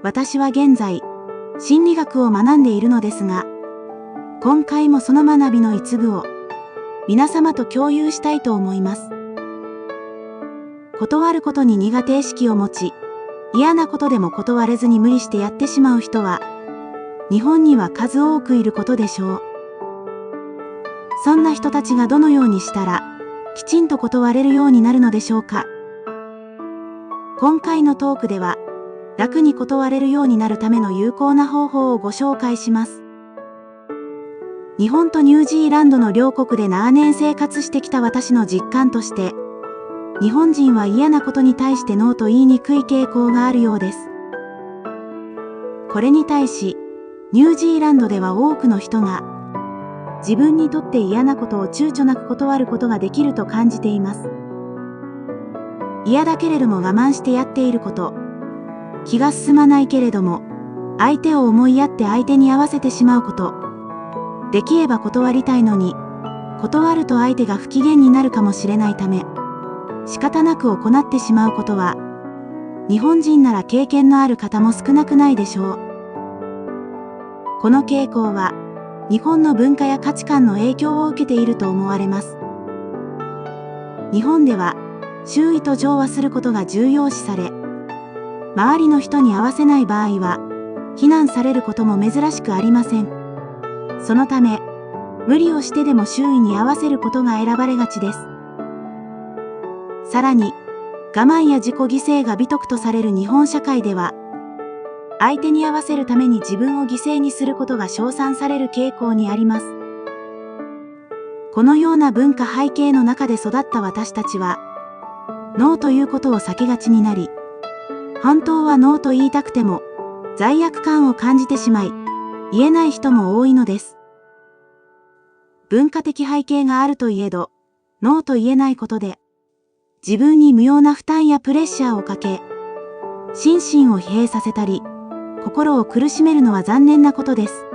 私は現在、心理学を学んでいるのですが、今回もその学びの一部を皆様と共有したいと思います。断ることに苦手意識を持ち、嫌なことでも断れずに無理してやってしまう人は、日本には数多くいることでしょう。そんな人たちがどのようにしたら、きちんと断れるようになるのでしょうか。今回のトークでは、楽に断れるようになるための有効な方法をご紹介します。日本とニュージーランドの両国で長年生活してきた私の実感として、日本人は嫌なことに対してノーと言いにくい傾向があるようです。これに対し、ニュージーランドでは多くの人が、自分にとって嫌なことを躊躇なく断ることができると感じています。嫌だけれども我慢してやっていること、気が進まないけれども、相手を思いやって相手に合わせてしまうこと、できれば断りたいのに、断ると相手が不機嫌になるかもしれないため、仕方なく行ってしまうことは、日本人なら経験のある方も少なくないでしょう。この傾向は、日本の文化や価値観の影響を受けていると思われます。日本では、周囲と調和することが重要視され、周りの人に合わせない場合は、非難されることも珍しくありません。そのため、無理をしてでも周囲に合わせることが選ばれがちです。さらに、我慢や自己犠牲が美徳とされる日本社会では、相手に合わせるために自分を犠牲にすることが称賛される傾向にあります。このような文化背景の中で育った私たちは、ノーということを避けがちになり、本当はノーと言いたくても、罪悪感を感じてしまい、言えない人も多いのです。文化的背景があるといえど、ノーと言えないことで、自分に無用な負担やプレッシャーをかけ、心身を疲弊させたり、心を苦しめるのは残念なことです。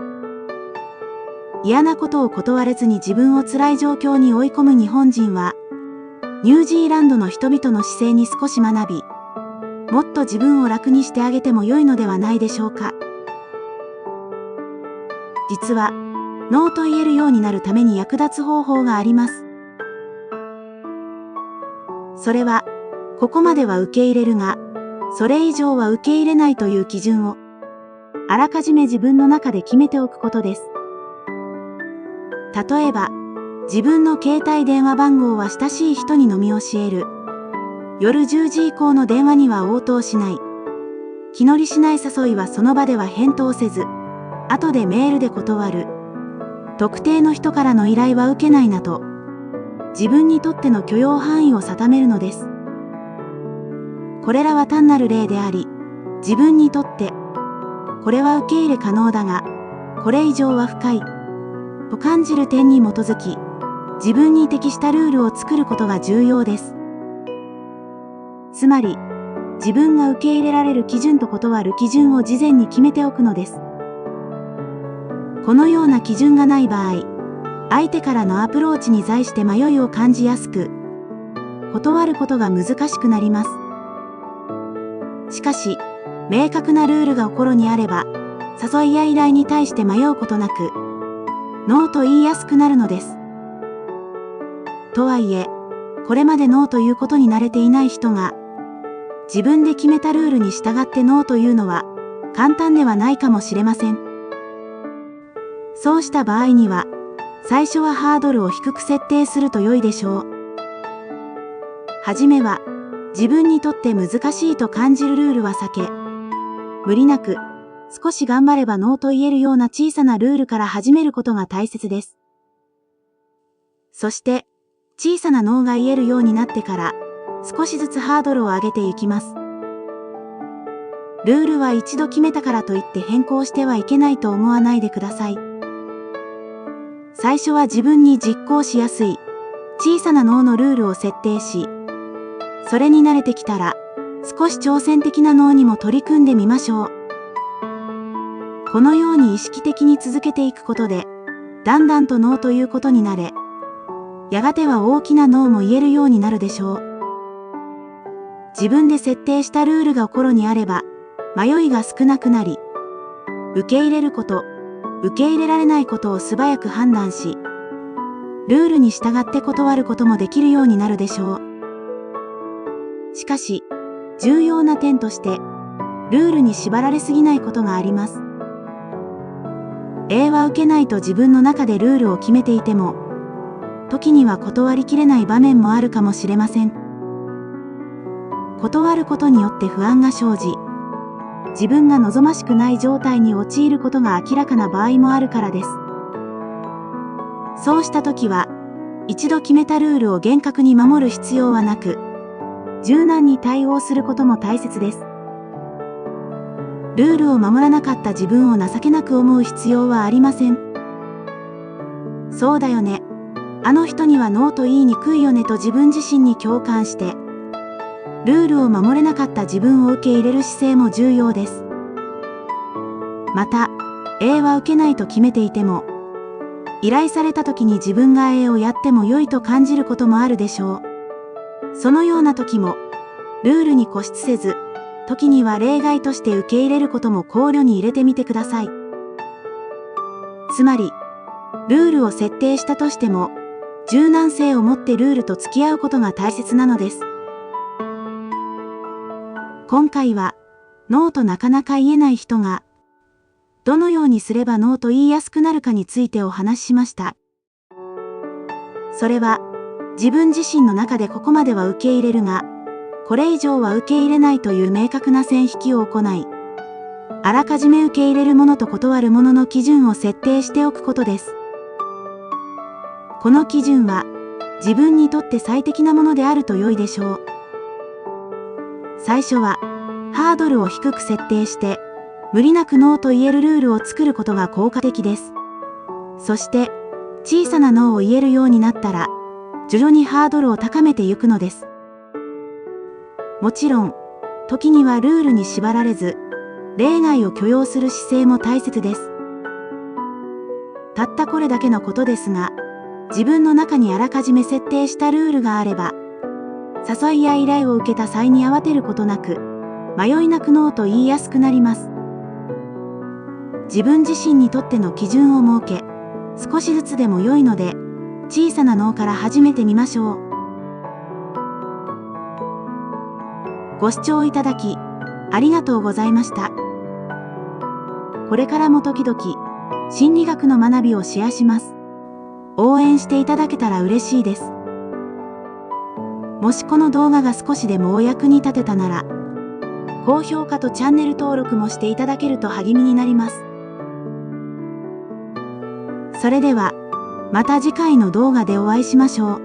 嫌なことを断れずに自分を辛い状況に追い込む日本人は、ニュージーランドの人々の姿勢に少し学び、もっと自分を楽にしてあげても良いのではないでしょうか。実は、ノーと言えるようになるために役立つ方法があります。それは、ここまでは受け入れるが、それ以上は受け入れないという基準を、あらかじめ自分の中で決めておくことです。例えば、自分の携帯電話番号は親しい人に飲み教える。夜10時以降の電話には応答しない。気乗りしない誘いはその場では返答せず、後でメールで断る。特定の人からの依頼は受けないなど、自分にとっての許容範囲を定めるのです。これらは単なる例であり、自分にとって、これは受け入れ可能だが、これ以上は不快、と感じる点に基づき、自分に適したルールを作ることが重要です。つまり、自分が受け入れられる基準と断る基準を事前に決めておくのです。このような基準がない場合、相手からのアプローチに際して迷いを感じやすく、断ることが難しくなります。しかし、明確なルールが心にあれば、誘いや依頼に対して迷うことなく、ノーと言いやすくなるのです。とはいえ、これまでノーということに慣れていない人が、自分で決めたルールに従ってノーというのは、簡単ではないかもしれません。そうした場合には、最初はハードルを低く設定すると良いでしょう。はじめは、自分にとって難しいと感じるルールは避け、無理なく、少し頑張ればノーと言えるような小さなルールから始めることが大切です。そして、小さなノーが言えるようになってから、少しずつハードルを上げていきます。ルールは一度決めたからといって変更してはいけないと思わないでください。最初は自分に実行しやすい、小さなノーのルールを設定し、それに慣れてきたら、少し挑戦的なノーにも取り組んでみましょう。このように意識的に続けていくことで、だんだんとノーということになれ、やがては大きなノーも言えるようになるでしょう。自分で設定したルールが心にあれば、迷いが少なくなり、受け入れること、受け入れられないことを素早く判断し、ルールに従って断ることもできるようになるでしょう。しかし、重要な点として、ルールに縛られすぎないことがあります。は受けないと自分の中でルールを決めていても、時には断りきれない場面もあるかもしれません。断ることによって不安が生じ、自分が望ましくない状態に陥ることが明らかな場合もあるからです。そうした時は、一度決めたルールを厳格に守る必要はなく、柔軟に対応することも大切です。ルールを守らなかった自分を情けなく思う必要はありません。そうだよね。あの人にはノーと言いにくいよねと自分自身に共感して、ルールを守れなかった自分を受け入れる姿勢も重要です。また、は受けないと決めていても、依頼された時に自分がをやっても良いと感じることもあるでしょう。そのような時も、ルールに固執せず、時には例外として受け入れることも考慮に入れてみてください。つまり、ルールを設定したとしても、柔軟性を持ってルールと付き合うことが大切なのです。今回は、ノーとなかなか言えない人が、どのようにすればノーと言いやすくなるかについてお話ししました。それは、自分自身の中でここまでは受け入れるが、これ以上は受け入れないという明確な線引きを行い、あらかじめ受け入れるものと断るものの基準を設定しておくことです。この基準は、自分にとって最適なものであると良いでしょう。最初は、ハードルを低く設定して、無理なくノーと言えるルールを作ることが効果的です。そして、小さなノーを言えるようになったら、徐々にハードルを高めていくのです。もちろん、時にはルールに縛られず、例外を許容する姿勢も大切です。たったこれだけのことですが、自分の中にあらかじめ設定したルールがあれば、誘いや依頼を受けた際に慌てることなく、迷いなくノーと言いやすくなります。自分自身にとっての基準を設け、少しずつでも良いので、小さなノーから始めてみましょう。ご視聴いただき、ありがとうございました。これからも時々、心理学の学びをシェアします。応援していただけたら嬉しいです。もしこの動画が少しでもお役に立てたなら、高評価とチャンネル登録もしていただけると励みになります。それでは、また次回の動画でお会いしましょう。